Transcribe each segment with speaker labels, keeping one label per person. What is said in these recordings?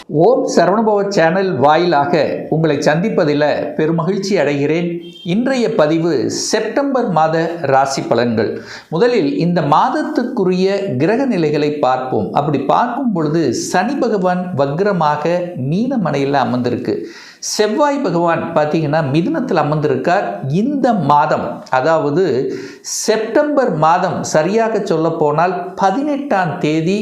Speaker 1: ஓம் Saravanabhava channel வாயிலாக உங்களை சந்திப்பதில் பெருமகிழ்ச்சி அடைகிறேன். இன்றைய பதிவு செப்டம்பர் மாத ராசி பலன்கள். முதலில் இந்த மாதத்துக்குரிய கிரக நிலைகளை பார்ப்போம். அப்படி பார்க்கும் பொழுது சனி பகவான் வக்ரமாக மீனமனையில் அமர்ந்திருக்கு. செவ்வாய் பகவான் பார்த்தீங்கன்னா மிதுனத்தில் அமர்ந்திருக்கார். இந்த மாதம், அதாவது செப்டம்பர் மாதம் சரியாக சொல்ல போனால் 18ஆம் தேதி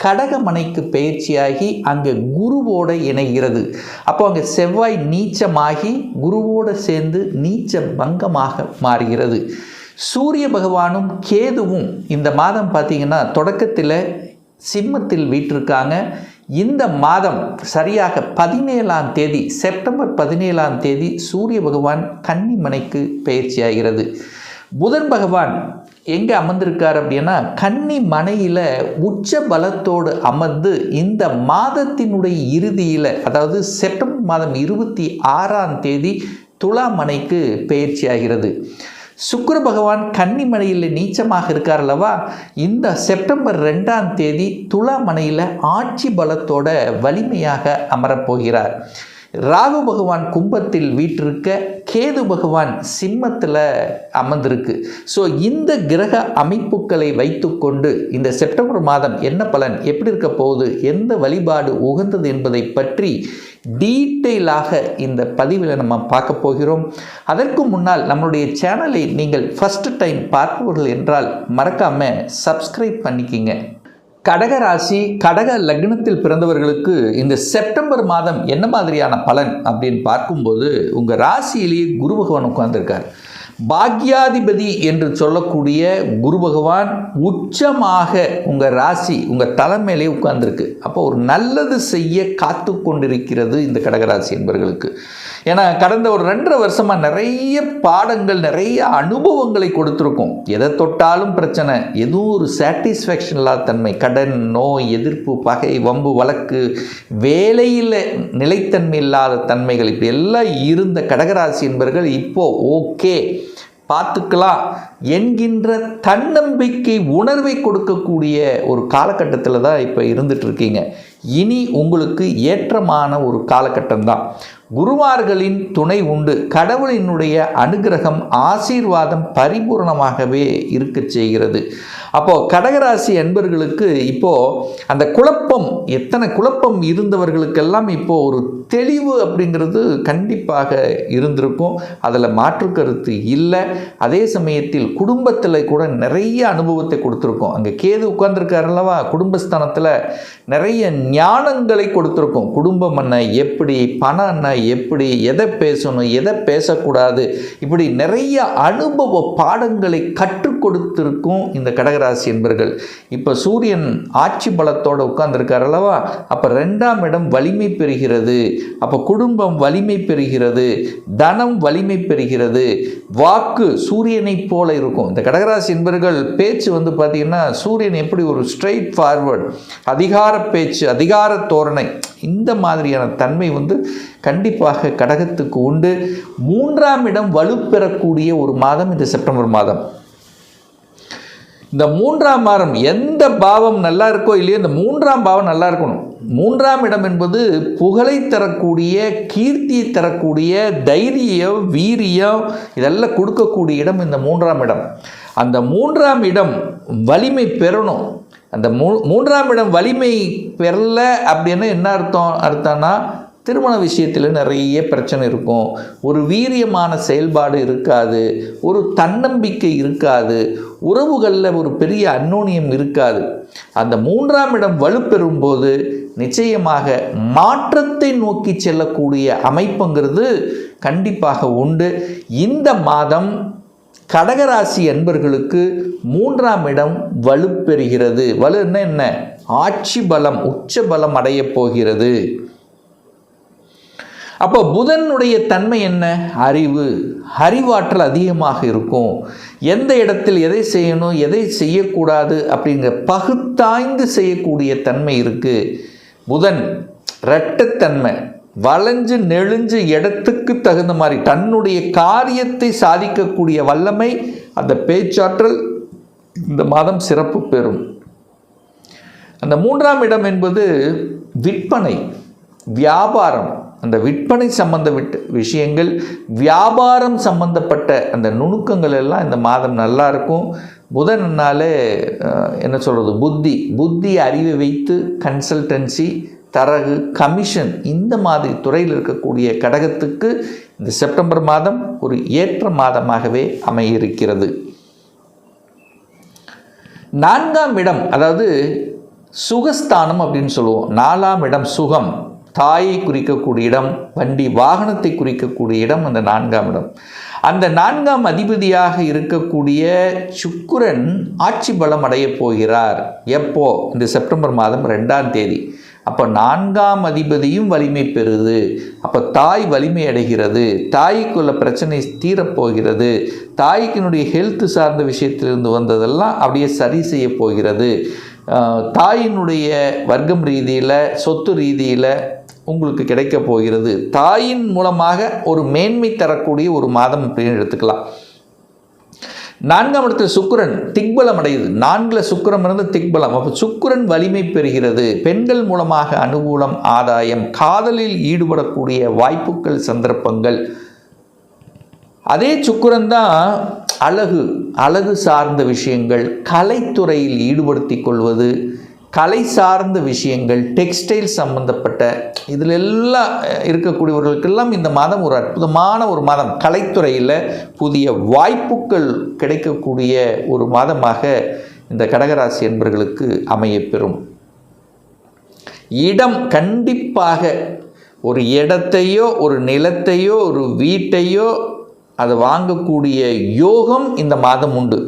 Speaker 1: கடகமனைக்கு பயிற்சியாகி அங்கே குருவோடு இணைகிறது. அப்போ அங்கே செவ்வாய் நீச்சமாகி குருவோடு சேர்ந்து நீச்ச பங்கமாக மாறுகிறது. சூரிய பகவானும் கேதுவும் இந்த மாதம் பார்த்திங்கன்னா தொடக்கத்தில் சிம்மத்தில் வீற்றிருக்காங்க. இந்த மாதம் சரியாக 17ஆம் தேதி, செப்டம்பர் 17ஆம் தேதி சூரிய பகவான் கன்னிமனைக்கு பயிற்சியாகிறது. புதன் பகவான் எங்கே அமர்ந்திருக்கார் அப்படின்னா கன்னி மனையில் உச்ச பலத்தோடு அமர்ந்து இந்த மாதத்தினுடைய இறுதியில், அதாவது செப்டம்பர் மாதம் 26ஆம் தேதி துலாமனைக்கு பயிற்சியாகிறது. சுக்கிர பகவான் கன்னிமனையில் நீச்சமாக இருக்கார் அல்லவா, இந்த செப்டம்பர் 2ஆம் தேதி துலாமனையில் ஆட்சி பலத்தோட வலிமையாக அமரப்போகிறார். ராகு பகவான் கும்பத்தில் வீற்றிருக்க, கேது பகவான் சிம்மத்தில் அமர்ந்திருக்கு. ஸோ இந்த கிரக அமைப்புகளை வைத்துக்கொண்டு இந்த செப்டம்பர் மாதம் என்ன பலன், எப்படி இருக்க போகுது, எந்த வழிபாடு உகந்தது என்பதை பற்றி டீட்டெயிலாக இந்த பதிவில் நம்ம பார்க்க போகிறோம். அதற்கு முன்னால் நம்மளுடைய சேனலை நீங்கள் ஃபஸ்ட் டைம் பார்ப்பவர்கள் என்றால் மறக்காமல் சப்ஸ்கிரைப் பண்ணிக்கிங்க. கடகராசி, கடக லக்னத்தில் பிறந்தவர்களுக்கு இந்த செப்டம்பர் மாதம் என்ன மாதிரியான பலன் அப்படின்னு பார்க்கும்போது, உங்கள் ராசியிலேயே குரு பகவான் உட்கார்ந்துருக்கார். பாக்யாதிபதி என்று சொல்லக்கூடிய குரு பகவான் உச்சமாக உங்கள் ராசி, உங்கள் தலைமையிலே உட்கார்ந்துருக்கு. அப்போ ஒரு நல்லது செய்ய காத்து கொண்டிருக்கிறது இந்த கடகராசி என்பவர்களுக்கு. ஏன்னா கடந்த ஒரு 2.5 வருஷமாக நிறைய பாடங்கள், நிறைய அனுபவங்களை கொடுத்துருக்கோம். எதை தொட்டாலும் பிரச்சனை, எதுவும் ஒரு சாட்டிஸ்ஃபேக்ஷன் இல்லாத தன்மை, கடன், நோய், எதிர்ப்பு, பகை, வம்பு, வழக்கு, வேலையில் நிலைத்தன்மை இல்லாத தன்மைகள், இப்படி எல்லாம் இருந்த கடகராசி என்பவர்கள் இப்போ ஓகே பார்த்துக்கலாம் என்கின்ற தன்னம்பிக்கை உணர்வை கொடுக்கக்கூடிய ஒரு காலகட்டத்தில் தான் இப்போ இருந்துட்டு இருக்கீங்க. இனி உங்களுக்கு ஏற்றமான ஒரு காலகட்டம் தான். குருமார்களின் துணை உண்டு. கடவுளினுடைய அனுகிரகம், ஆசீர்வாதம் பரிபூர்ணமாகவே இருக்க செய்கிறது. அப்போது கடகராசி அன்பர்களுக்கு இப்போது அந்த குழப்பம், எத்தனை குழப்பம் இருந்தவர்களுக்கெல்லாம் இப்போது ஒரு தெளிவு அப்படிங்கிறது கண்டிப்பாக இருந்திருக்கும். அதில் மாற்று கருத்து இல்லை. அதே சமயத்தில் குடும்பத்தில் கூட நிறைய அனுபவத்தை கொடுத்துருக்கோம். அங்கே கேது உட்கார்ந்துருக்காரு அல்லவா, குடும்பஸ்தானத்தில் நிறைய ஞானங்களை கொடுத்துருக்கோம். குடும்பம் என்ன, எப்படி பணம் என்ன, எப்படி எதை பேசணும், எதை பேசக்கூடாது, இப்படி நிறைய அனுபவ பாடங்களை கற்றுக் கொடுத்திருக்கும் இந்த கடகராசி என்பர்கள். இப்போ சூரியன் ஆட்சி பலத்தோடு உட்கார்ந்துருக்கார் அல்லவா, அப்போ 2ஆம் இடம் வலிமை பெறுகிறது. அப்போ குடும்பம் வலிமை பெறுகிறது, தனம் வலிமை பெறுகிறது, வாக்கு சூரியனை போல இருக்கும். இந்த கடகராசி என்பர்கள் பேச்சு பார்த்தீங்கன்னா சூரியன் எப்படி ஒரு ஸ்ட்ரெயிட் ஃபார்வர்ட், அதிகார பேச்சு, அதிகார தோரணை, இந்த மாதிரியான தன்மை கண்டிப்பாக கடகத்துக்கு உண்டு. 3ஆம் இடம் வலுப்பெறக்கூடிய ஒரு மாதம் இந்த செப்டம்பர் மாதம். இந்த 3ஆம் வாரம் எந்த பாவம் நல்லா இருக்கோ இல்லையோ, இந்த 3ஆம் பாவம் நல்லா இருக்கணும். 3ஆம் இடம் என்பது புகழை தரக்கூடிய, கீர்த்தியை தரக்கூடிய, தைரியம், வீரியம் இதெல்லாம் கொடுக்கக்கூடிய இடம் இந்த 3ஆம் இடம். அந்த 3ஆம் இடம் வலிமை பெறணும். அந்த 3ஆம் இடம் வலிமை பெறல அப்படின்னா என்ன அர்த்தம்னா திருமண விஷயத்தில் நிறைய பிரச்சனை இருக்கும், ஒரு வீரியமான செயல்பாடு இருக்காது, ஒரு தன்னம்பிக்கை இருக்காது, உறவுகளில் ஒரு பெரிய அந்யோன்யம் இருக்காது. அந்த 3ஆம் இடம் வலுப்பெறும்போது நிச்சயமாக மாற்றத்தை நோக்கி செல்லக்கூடிய அமைப்புங்கிறது கண்டிப்பாக உண்டு. இந்த மாதம் கடகராசி அன்பர்களுக்கு 3ஆம் இடம் வலுப்பெறுகிறது. வலுன்னா என்ன, ஆட்சி பலம், உச்ச பலம் அடைய போகிறது. அப்போ புதனுடைய தன்மை என்ன, அறிவு, அறிவாற்றல் அதிகமாக இருக்கும். எந்த இடத்தில் எதை செய்யணும், எதை செய்யக்கூடாது அப்படிங்கிற பகுத்தாய்ந்து செய்யக்கூடிய தன்மை இருக்குது. புதன் இரட்டைத்தன்மை, வளைஞ்சு நெளிஞ்சு இடத்துக்கு தகுந்த மாதிரி தன்னுடைய காரியத்தை சாதிக்கக்கூடிய வல்லமை, அந்த பேச்சாற்றல் இந்த மாதம் சிறப்பு பெறும். அந்த 3ஆம் இடம் என்பது விற்பனை, வியாபாரம், அந்த விற்பனை சம்பந்தப்பட்ட விஷயங்கள், வியாபாரம் சம்பந்தப்பட்ட அந்த நுணுக்கங்கள் எல்லாம் இந்த மாதம் நல்லா இருக்கும். புதன்னாலே என்ன சொல்கிறது, புத்தி அறிவை வைத்து கன்சல்டன்சி, தரகு, கமிஷன் இந்த மாதிரி துறையில் இருக்கக்கூடிய கடகத்துக்கு இந்த செப்டம்பர் மாதம் ஒரு ஏற்ற மாதமாகவே அமையிருக்கிறது. 4ஆம் இடம், அதாவது சுகஸ்தானம் அப்படின்னு சொல்லுவோம். 4ஆம் இடம் சுகம், தாயை குறிக்கக்கூடிய இடம், வண்டி வாகனத்தை குறிக்கக்கூடிய இடம் அந்த 4ஆம் இடம். அந்த 4ஆம் அதிபதியாக இருக்கக்கூடிய சுக்கிரன் ஆட்சி பலம் அடைய போகிறார். எப்போ? இந்த செப்டம்பர் மாதம் 2ஆம் தேதி. அப்போ 4ஆம் அதிபதியும் வலிமை பெறுது. அப்போ தாய் வலிமை அடைகிறது, தாய்க்குள்ள பிரச்சனை தீரப்போகிறது, தாய்க்கினுடைய ஹெல்த் சார்ந்த விஷயத்திலிருந்து வந்ததெல்லாம் அப்படியே சரி செய்ய போகிறது. தாயினுடைய வர்க்கம் ரீதியில், சொத்து ரீதியில் உங்களுக்கு கிடைக்க போகிறது. தாயின் மூலமாக ஒரு மேன்மை தரக்கூடிய ஒரு மாதம் அப்படின்னு எடுத்துக்கலாம். 4ஆம் இடத்துல சுக்கிரன் திக்பலம் அடையுது. 4ல் சுக்கிரன் இருந்து திக்பலம். அப்போ சுக்கிரன் வலிமை பெறுகிறது. பெண்கள் மூலமாக அனுகூலம், ஆதாயம், காதலில் ஈடுபடக்கூடிய வாய்ப்புகள், சந்தர்ப்பங்கள். அதே சுக்கிரன் தான் அழகு சார்ந்த விஷயங்கள், கலைத்துறையில் ஈடுபடுத்தி கொள்வது, கலை சார்ந்த விஷயங்கள், டெக்ஸ்டைல் சம்பந்தப்பட்ட இதில் எல்லாம் இருக்கக்கூடியவர்களுக்கெல்லாம் இந்த மாதம் ஒரு அற்புதமான ஒரு மாதம். கலைத்துறையில் புதிய வாய்ப்புகள் கிடைக்கக்கூடிய ஒரு மாதமாக இந்த கடகராசி என்பவர்களுக்கு அமையப்பெறும். இடம், கண்டிப்பாக ஒரு இடத்தையோ ஒரு நிலத்தையோ ஒரு வீட்டையோ அதை வாங்கக்கூடிய யோகம் இந்த மாதம் உண்டு.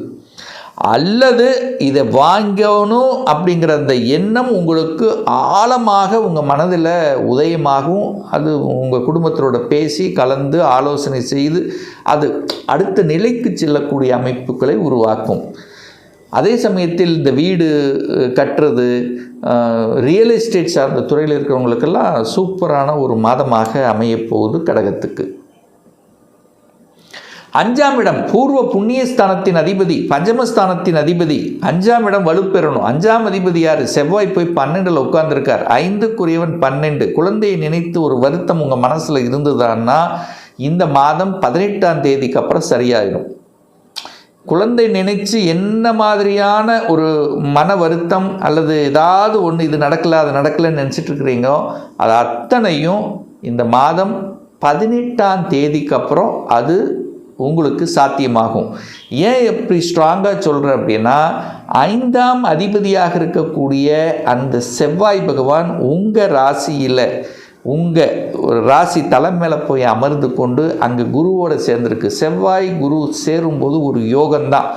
Speaker 1: அல்லது இதை வாங்கணும் அப்படிங்கிற அந்த எண்ணம் உங்களுக்கு ஆழமாக உங்கள் மனதில் உதயமாகவும், அது உங்கள் குடும்பத்தோட பேசி கலந்து ஆலோசனை செய்து அது அடுத்த நிலைக்கு செல்லக்கூடிய அமைப்புகளை உருவாக்கும். அதே சமயத்தில் இந்த வீடு கட்டுறது, ரியல் எஸ்டேட் சார்ந்த துறையில் இருக்கிறவங்களுக்கெல்லாம் சூப்பரான ஒரு மாதமாக அமையப்போகுது கடகத்துக்கு. 5ஆம் இடம் பூர்வ புண்ணியஸ்தானத்தின் அதிபதி, பஞ்சமஸ்தானத்தின் அதிபதி. 5ஆம் இடம் வலுப்பெறணும். 5ஆம் அதிபதி யார்? செவ்வாய் போய் 12ல் உட்கார்ந்துருக்கார். 5க்குரியவன் 12. குழந்தையை நினைத்து ஒரு வருத்தம் உங்கள் மனசில் இருந்ததுன்னா இந்த மாதம் 18ஆம் தேதிக்கு அப்புறம் சரியாயிடும். குழந்தை நினைச்சு என்ன மாதிரியான ஒரு மன வருத்தம் அல்லது ஏதாவது ஒன்று இது நடக்கலை அது நடக்கலைன்னு நினச்சிட்டு இருக்கிறீங்களோ அது அத்தனையும் இந்த மாதம் 18ஆம் தேதிக்கு அப்புறம் அது உங்களுக்கு சாத்தியமாகும். ஏன் எப்படி ஸ்ட்ராங்காக சொல்கிறேன் அப்படின்னா, 5ஆம் அதிபதியாக இருக்கக்கூடிய அந்த செவ்வாய் பகவான் உங்கள் ராசியில், உங்கள் ராசி தலை மேலே போய் அமர்ந்து கொண்டு அங்கே குருவோடு சேர்ந்துருக்கு. செவ்வாய் குரு சேரும்போது ஒரு யோகம்தான்.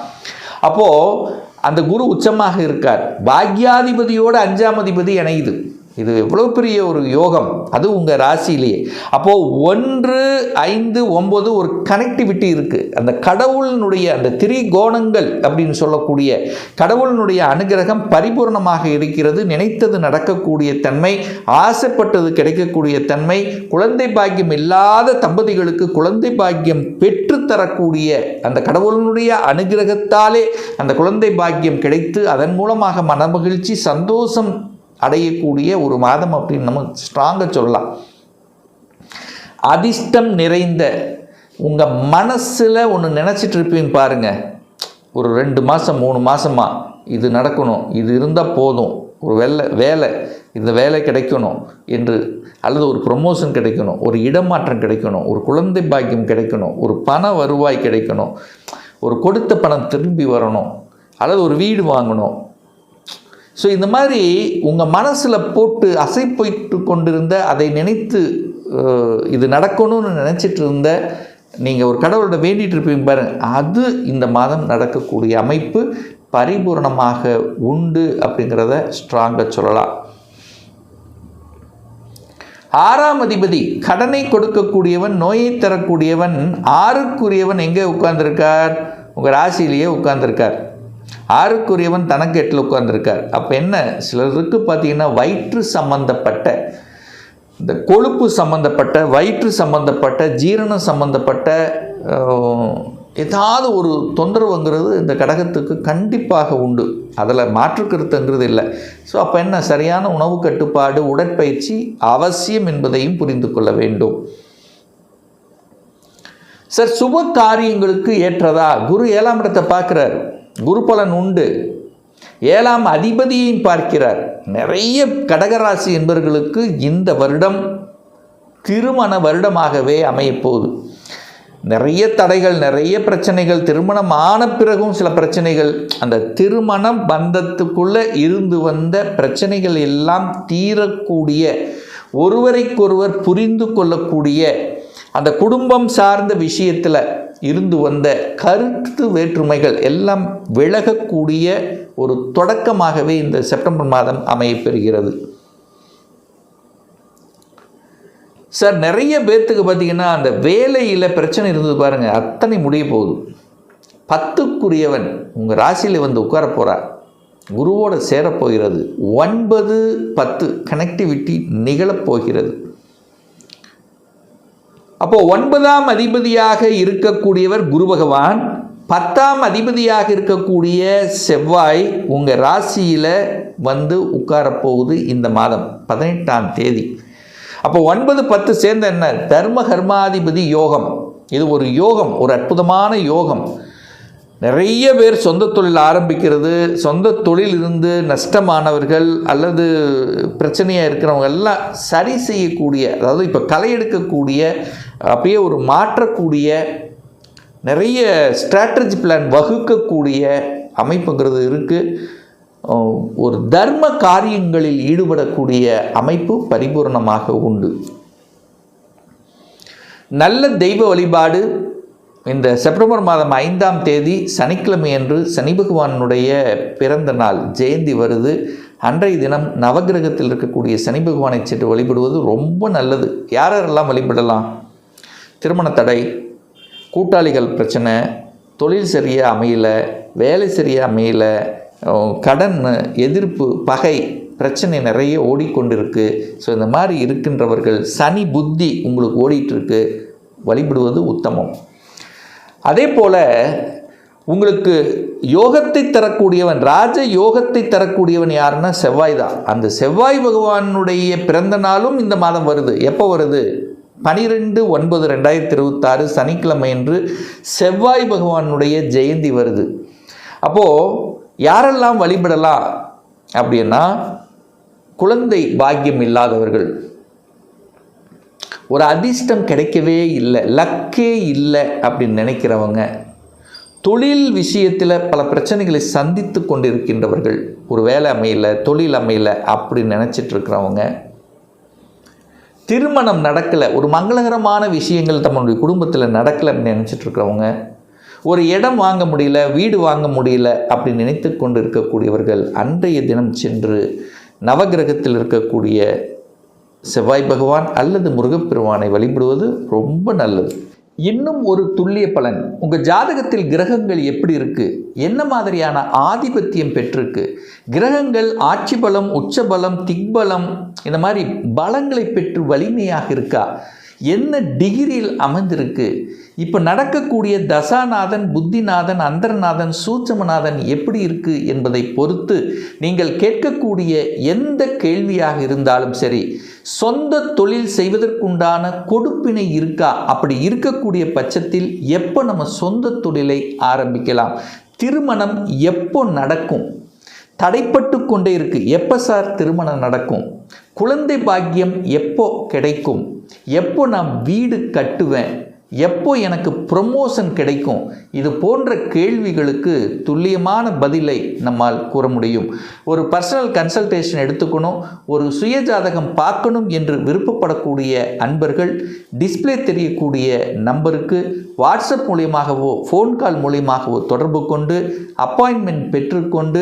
Speaker 1: அப்போது அந்த குரு உச்சமாக இருக்கார். பாக்யாதிபதியோடு 5ஆம் அதிபதி இணையுது. இது எவ்வளோ பெரிய ஒரு யோகம், அது உங்கள் ராசியிலேயே. அப்போது 1, 5, 9 ஒரு கனெக்டிவிட்டி இருக்குது. அந்த கடவுளினுடைய அந்த திரிகோணங்கள் அப்படின்னு சொல்லக்கூடிய கடவுளினுடைய அனுகிரகம் பரிபூர்ணமாக இருக்கிறது. நினைத்தது நடக்கக்கூடிய தன்மை, ஆசைப்பட்டது கிடைக்கக்கூடிய தன்மை, குழந்தை பாக்கியம் இல்லாத தம்பதிகளுக்கு குழந்தை பாக்கியம் பெற்றுத்தரக்கூடிய அந்த கடவுளினுடைய அனுகிரகத்தாலே அந்த குழந்தை பாக்கியம் கிடைத்து அதன் மூலமாக மனமகிழ்ச்சி, சந்தோஷம் அடையக்கூடிய ஒரு மாதம் அப்படின்னு நம்ம ஸ்ட்ராங்காக சொல்லலாம். அதிர்ஷ்டம் நிறைந்த உங்கள் மனசில் ஒன்று நினச்சிட்டு இருப்பீங்க பாருங்கள், ஒரு 2 மாதம் 3 மாதமாக இது நடக்கணும், இது இருந்தால் போதும், ஒரு வேலை இந்த வேலை கிடைக்கணும் என்று, அல்லது ஒரு ப்ரொமோஷன் கிடைக்கணும், ஒரு இடமாற்றம் கிடைக்கணும், ஒரு குழந்தை பாக்கியம் கிடைக்கணும், ஒரு பண வருவாய் கிடைக்கணும், ஒரு கொடுத்த பணம் திரும்பி வரணும், அல்லது ஒரு வீடு வாங்கணும். ஸோ இந்த மாதிரி உங்கள் மனசில் போட்டு அசை போயிட்டு கொண்டிருந்த, அதை நினைத்து இது நடக்கணும்னு நினச்சிட்டு இருந்த, நீங்கள் ஒரு கடவுளோட வேண்டிகிட்டு இருப்பீங்க பாருங்க, அது இந்த மாதம் நடக்கக்கூடிய அமைப்பு பரிபூர்ணமாக உண்டு அப்படிங்கிறத ஸ்ட்ராங்காக சொல்லலாம். 6ஆம் அதிபதி கடனை கொடுக்கக்கூடியவன், நோயை தரக்கூடியவன், 6க்குரியவன் எங்கே உட்கார்ந்துருக்கார்? உங்கள் ராசியிலேயே உட்கார்ந்துருக்கார். 6க்குரியவன் தனக்கு 8ல் உட்கார்ந்துருக்கார். அப்போ என்ன, சிலருக்கு பார்த்தீங்கன்னா வயிற்று சம்பந்தப்பட்ட, இந்த கொழுப்பு சம்பந்தப்பட்ட, வயிற்று சம்பந்தப்பட்ட, ஜீரணம் சம்பந்தப்பட்ட ஏதாவது ஒரு தொந்தரவுங்கிறது இந்த கடகத்துக்கு கண்டிப்பாக உண்டு. அதில் மாற்று கருத்துங்கிறது இல்லை. ஸோ அப்போ என்ன, சரியான உணவு கட்டுப்பாடு, உடற்பயிற்சி அவசியம் என்பதையும் புரிந்து கொள்ள வேண்டும். சார், சுப காரியங்களுக்கு ஏற்றதா? குரு 7ஆம் இடத்தை பார்க்குறார், குரு பலன் உண்டு. 7ஆம் அதிபதியையும் பார்க்கிறார். நிறைய கடகராசி என்பவர்களுக்கு இந்த வருடம் திருமண வருடமாகவே அமையப்போகுது. நிறைய தடைகள், நிறைய பிரச்சனைகள், திருமணம் ஆன பிறகும் சில பிரச்சனைகள், அந்த திருமணம் பந்தத்துக்குள்ளே இருந்து வந்த பிரச்சனைகள் எல்லாம் தீரக்கூடிய, ஒருவரைக்கொருவர் புரிந்து கொள்ளக்கூடிய, அந்த குடும்பம் சார்ந்த விஷயத்தில் இருந்து வந்த கருத்து வேற்றுமைகள் எல்லாம் விலகக்கூடிய ஒரு தொடக்கமாகவே இந்த செப்டம்பர் மாதம் அமையப்பெறுகிறது. சார், நிறைய பேர்த்துக்கு பார்த்திங்கன்னா அந்த வேலையில் பிரச்சனை இருந்தது பாருங்கள், அத்தனை முடிய போகுது. 10க்குரியவன் உங்கள் ராசியில் வந்து உட்கார போகிறார், குருவோடு சேரப்போகிறது. 9-10 கனெக்டிவிட்டி நிகழப்போகிறது. அப்போது 9ஆம் அதிபதியாக இருக்கக்கூடியவர் குரு பகவான், 10ஆம் அதிபதியாக இருக்கக்கூடிய செவ்வாய் உங்கள் ராசியில் வந்து உட்காரப்போகுது இந்த மாதம் 18ஆம் தேதி. அப்போ 9-10 சேர்ந்த என்ன, தர்ம கர்மாதிபதி யோகம். இது ஒரு யோகம், ஒரு அற்புதமான யோகம். நிறைய பேர் சொந்த தொழில் ஆரம்பிக்கிறது, சொந்த தொழில் இருந்து நஷ்டமானவர்கள் அல்லது பிரச்சனையாக இருக்கிறவங்க எல்லாம் சரி செய்யக்கூடிய, அதாவது இப்போ களை எடுக்கக்கூடிய, அப்படியே ஒரு மாற்றக்கூடிய, நிறைய ஸ்ட்ராட்டஜி பிளான் வகுக்கக்கூடிய அமைப்புங்கிறது இருக்குது. ஒரு தர்ம காரியங்களில் ஈடுபடக்கூடிய அமைப்பு பரிபூர்ணமாக உண்டு. நல்ல தெய்வ வழிபாடு. இந்த செப்டம்பர் மாதம் 5ஆம் தேதி சனிக்கிழமை அன்று சனி பகவானுடைய பிறந்த நாள், ஜெயந்தி வருது. அன்றைய தினம் நவகிரகத்தில் இருக்கக்கூடிய சனி பகவானை சென்று வழிபடுவது ரொம்ப நல்லது. யாரெல்லாம் வழிபடலாம்? திருமண தடை, கூட்டாளிகள் பிரச்சனை, தொழில் சரியாக அமையலை, வேலை சரியாக அமையலை, கடன் எதிர்ப்பு, பகை பிரச்சனை நிறைய ஓடிக்கொண்டிருக்கு. ஸோ இந்த மாதிரி இருக்கின்றவர்கள், சனி புத்தி உங்களுக்கு ஓடிட்டுருக்கு, வழிபடுவது உத்தமம். அதே போல் உங்களுக்கு யோகத்தை தரக்கூடியவன், ராஜ யோகத்தை தரக்கூடியவன் யாருன்னா செவ்வாய் தான். அந்த செவ்வாய் பகவானுடைய பிறந்த நாளும் இந்த மாதம் வருது. எப்போ வருது? 12/9/2026 சனிக்கிழமை என்று செவ்வாய் பகவானுடைய ஜெயந்தி வருது. அப்போது யாரெல்லாம் வழிபடலாம் அப்படின்னா, குழந்தை பாக்கியம் இல்லாதவர்கள், ஒரு அதிர்ஷ்டம் கிடைக்கவே இல்லை, லக்கே இல்லை அப்படின்னு நினைக்கிறவங்க, தொழில் விஷயத்தில் பல பிரச்சனைகளை சந்தித்து கொண்டிருக்கின்றவர்கள், ஒரு வேலை அமையலை, தொழில் அமையலை அப்படின்னு நினச்சிட்ருக்கிறவங்க, திருமணம் நடக்கலை, ஒரு மங்களகரமான விஷயங்கள் தம்முடைய குடும்பத்தில் நடக்கலை அப்படின்னு நினச்சிட்ருக்கிறவங்க, ஒரு இடம் வாங்க முடியல, வீடு வாங்க முடியல அப்படி நினைத்து கொண்டு இருக்கக்கூடியவர்கள் அன்றைய தினம் சென்று நவகிரகத்தில் இருக்கக்கூடிய செவ்வாய் பகவான் அல்லது முருகப்பெருமானை வழிபடுவது ரொம்ப நல்லது. இன்னும் ஒரு துல்லிய பலன், உங்கள் ஜாதகத்தில் கிரகங்கள் எப்படி இருக்குது, என்ன மாதிரியான ஆதிபத்தியம் பெற்றிருக்கு, கிரகங்கள் ஆட்சி பலம், உச்ச பலம், திக்பலம், இந்த மாதிரி பலங்களை பெற்று வலிமையாக இருக்கா, என்ன டிகிரியில் அமைந்திருக்கு, இப்போ நடக்கக்கூடிய தசாநாதன், புத்திநாதன், அந்தரநாதன், சூட்சமநாதன் எப்படி இருக்குது என்பதை பொறுத்து நீங்கள் கேட்கக்கூடிய எந்த கேள்வியாக இருந்தாலும் சரி, சொந்த தொழில் செய்வதற்குண்டான கொடுப்பினை இருக்கா, அப்படி இருக்கக்கூடிய பட்சத்தில் எப்போ நம்ம சொந்த தொழிலை ஆரம்பிக்கலாம், திருமணம் எப்போ நடக்கும், தடைப்பட்டு கொண்டே இருக்குது, எப்போ சார் திருமணம் நடக்கும், குழந்தை பாக்கியம் எப்போ கிடைக்கும், எப்போ நான் வீடு கட்டுவேன், எப்போ எனக்கு ப்ரமோஷன் கிடைக்கும், இது போன்ற கேள்விகளுக்கு துல்லியமான பதிலை நம்மால் கூற முடியும். ஒரு பர்சனல் கன்சல்டேஷன் எடுத்துக்கணும், ஒரு சுயஜாதகம் பார்க்கணும் என்று விருப்பப்படக்கூடிய அன்பர்கள் டிஸ்பிளே தெரியக்கூடிய நம்பருக்கு வாட்ஸ்அப் மூலியமாகவோ ஃபோன் கால் மூலியமாகவோ தொடர்பு கொண்டு அப்பாயின்மெண்ட் பெற்றுக்கொண்டு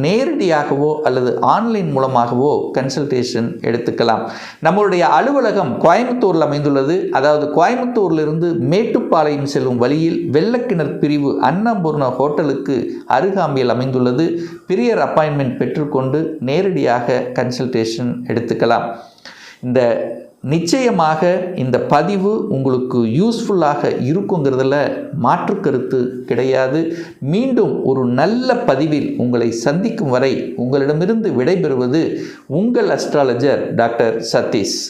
Speaker 1: நேரடியாகவோ அல்லது ஆன்லைன் மூலமாகவோ கன்சல்டேஷன் எடுத்துக்கலாம். நம்மளுடைய அலுவலகம் கோயம்புத்தூரில் அமைந்துள்ளது. அதாவது கோயம்புத்தூரிலிருந்து மேட்டுப்பாளையம் செல்லும் வழியில் வெள்ளக்கிணர் பிரிவு அன்னபூர்ணா ஹோட்டலுக்கு அருகாமையில் அமைந்துள்ளது. பிரியர் அப்பாயின்மெண்ட் பெற்றுக்கொண்டு நேரடியாக கன்சல்டேஷன் எடுத்துக்கலாம். இந்த நிச்சயமாக இந்த பதிவு உங்களுக்கு யூஸ்ஃபுல்லாக இருக்குங்கிறதுல மாற்று கருத்து கிடையாது. மீண்டும் ஒரு நல்ல பதிவில் உங்களை சந்திக்கும் வரை உங்களிடமிருந்து விடைபெறுவது உங்கள் அஸ்ட்ராலஜர் டாக்டர் சதீஷ்.